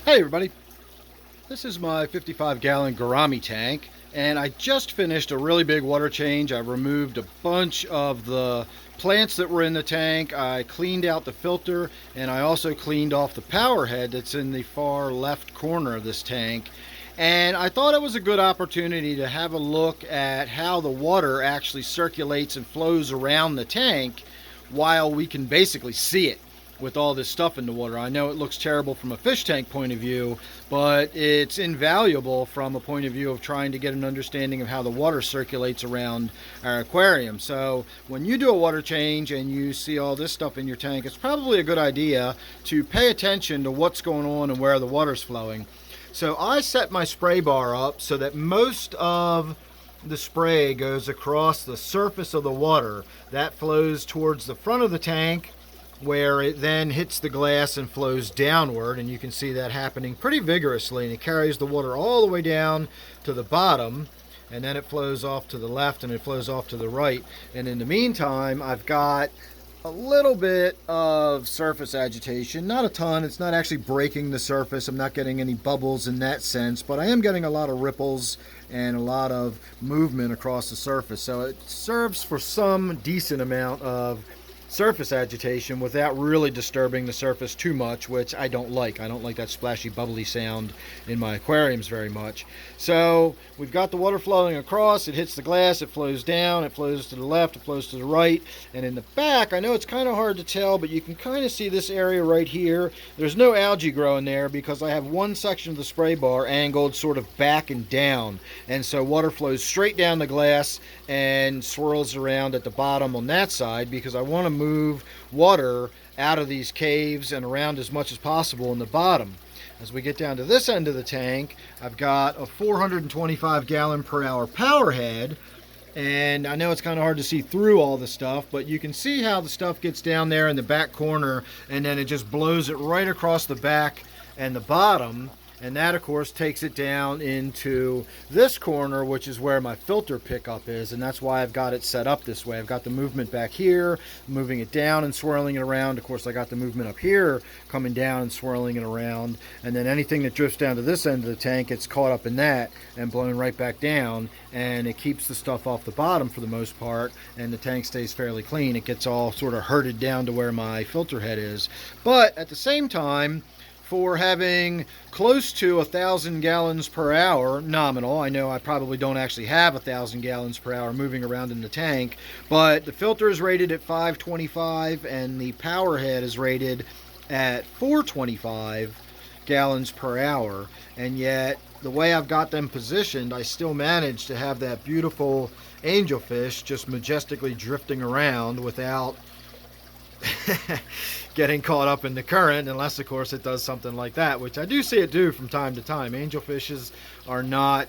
Hey everybody, this is my 55-gallon Gourami tank, and I just finished a really big water change. I removed a bunch of the plants that were in the tank. I cleaned out the filter, and I also cleaned off the power head that's in the far left corner of this tank. And I thought it was a good opportunity to have a look at how the water actually circulates and flows around the tank while we can basically see it with all this stuff in the water. I know it looks terrible from a fish tank point of view, but it's invaluable from a point of view of trying to get an understanding of how the water circulates around our aquarium. So when you do a water change and you see all this stuff in your tank, it's probably a good idea to pay attention to what's going on and where the water's flowing. So I set my spray bar up so that most of the spray goes across the surface of the water. That flows towards the front of the tank, where it then hits the glass and flows downward, and you can see that happening pretty vigorously, and it carries the water all the way down to the bottom, and then it flows off to the left and it flows off to the right. And in the meantime, I've got a little bit of surface agitation, not a ton. It's not actually breaking the surface. I'm not getting any bubbles in that sense, but I am getting a lot of ripples and a lot of movement across the surface, so it serves for some decent amount of surface agitation without really disturbing the surface too much, which I don't like. I don't like that splashy bubbly sound in my aquariums very much. So we've got the water flowing across, it hits the glass, it flows down, it flows to the left, it flows to the right, and in the back, I know it's kind of hard to tell, but you can kind of see this area right here. There's no algae growing there because I have one section of the spray bar angled sort of back and down, and so water flows straight down the glass and swirls around at the bottom on that side because I want to move water out of these caves and around as much as possible in the bottom. As we get down to this end of the tank, I've got a 425 gallon per hour power head, and I know it's kind of hard to see through all the stuff, but you can see how the stuff gets down there in the back corner, and then it just blows it right across the back and the bottom. And that, of course, takes it down into this corner, which is where my filter pickup is, and that's why I've got it set up this way. I've got the movement back here, moving it down and swirling it around. Of course, I got the movement up here, coming down and swirling it around, and then anything that drifts down to this end of the tank gets caught up in that and blown right back down, and it keeps the stuff off the bottom for the most part, and the tank stays fairly clean. It gets all sort of herded down to where my filter head is. But at the same time, for having close to 1,000 gallons per hour nominal, I know I probably don't actually have 1,000 gallons per hour moving around in the tank, but the filter is rated at 525 and the power head is rated at 425 gallons per hour, and yet the way I've got them positioned, I still manage to have that beautiful angelfish just majestically drifting around without getting caught up in the current, unless of course it does something like that, which I do see it do from time to time. Angelfishes are not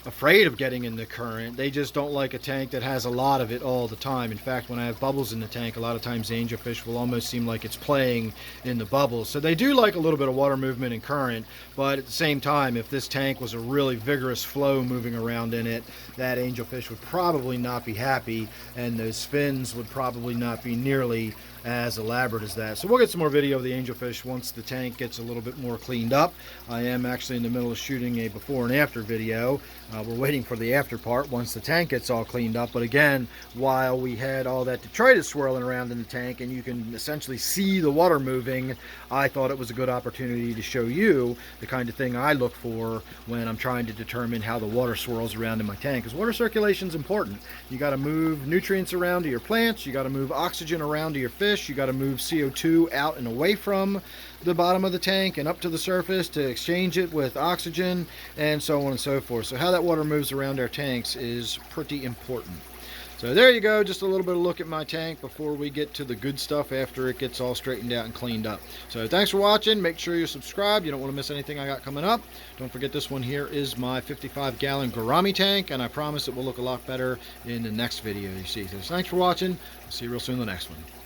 afraid of getting in the current. They just don't like a tank that has a lot of it all the time. In fact, when I have bubbles in the tank, a lot of times the angelfish will almost seem like it's playing in the bubbles. So they do like a little bit of water movement and current, but at the same time, if this tank was a really vigorous flow moving around in it, that angelfish would probably not be happy, and those fins would probably not be nearly as elaborate as that. So we'll get some more video of the angelfish once the tank gets a little bit more cleaned up. I am actually in the middle of shooting a before and after video. We're waiting for the after part once the tank gets all cleaned up. But again, while we had all that detritus swirling around in the tank and you can essentially see the water moving, I thought it was a good opportunity to show you the kind of thing I look for when I'm trying to determine how the water swirls around in my tank. Because water circulation is important. You got to move nutrients around to your plants, you got to move oxygen around to your fish, you got to move CO2 out and away from the bottom of the tank and up to the surface to exchange it with oxygen, and so on and so forth. So how that water moves around our tanks is pretty important. So there you go, just a little bit of a look at my tank before we get to the good stuff after it gets all straightened out and cleaned up. So thanks for watching. Make sure you're subscribed. You don't want to miss anything I got coming up. Don't forget, this one here is my 55-gallon Gourami tank, and I promise it will look a lot better in the next video you see. So thanks for watching. I'll see you real soon in the next one.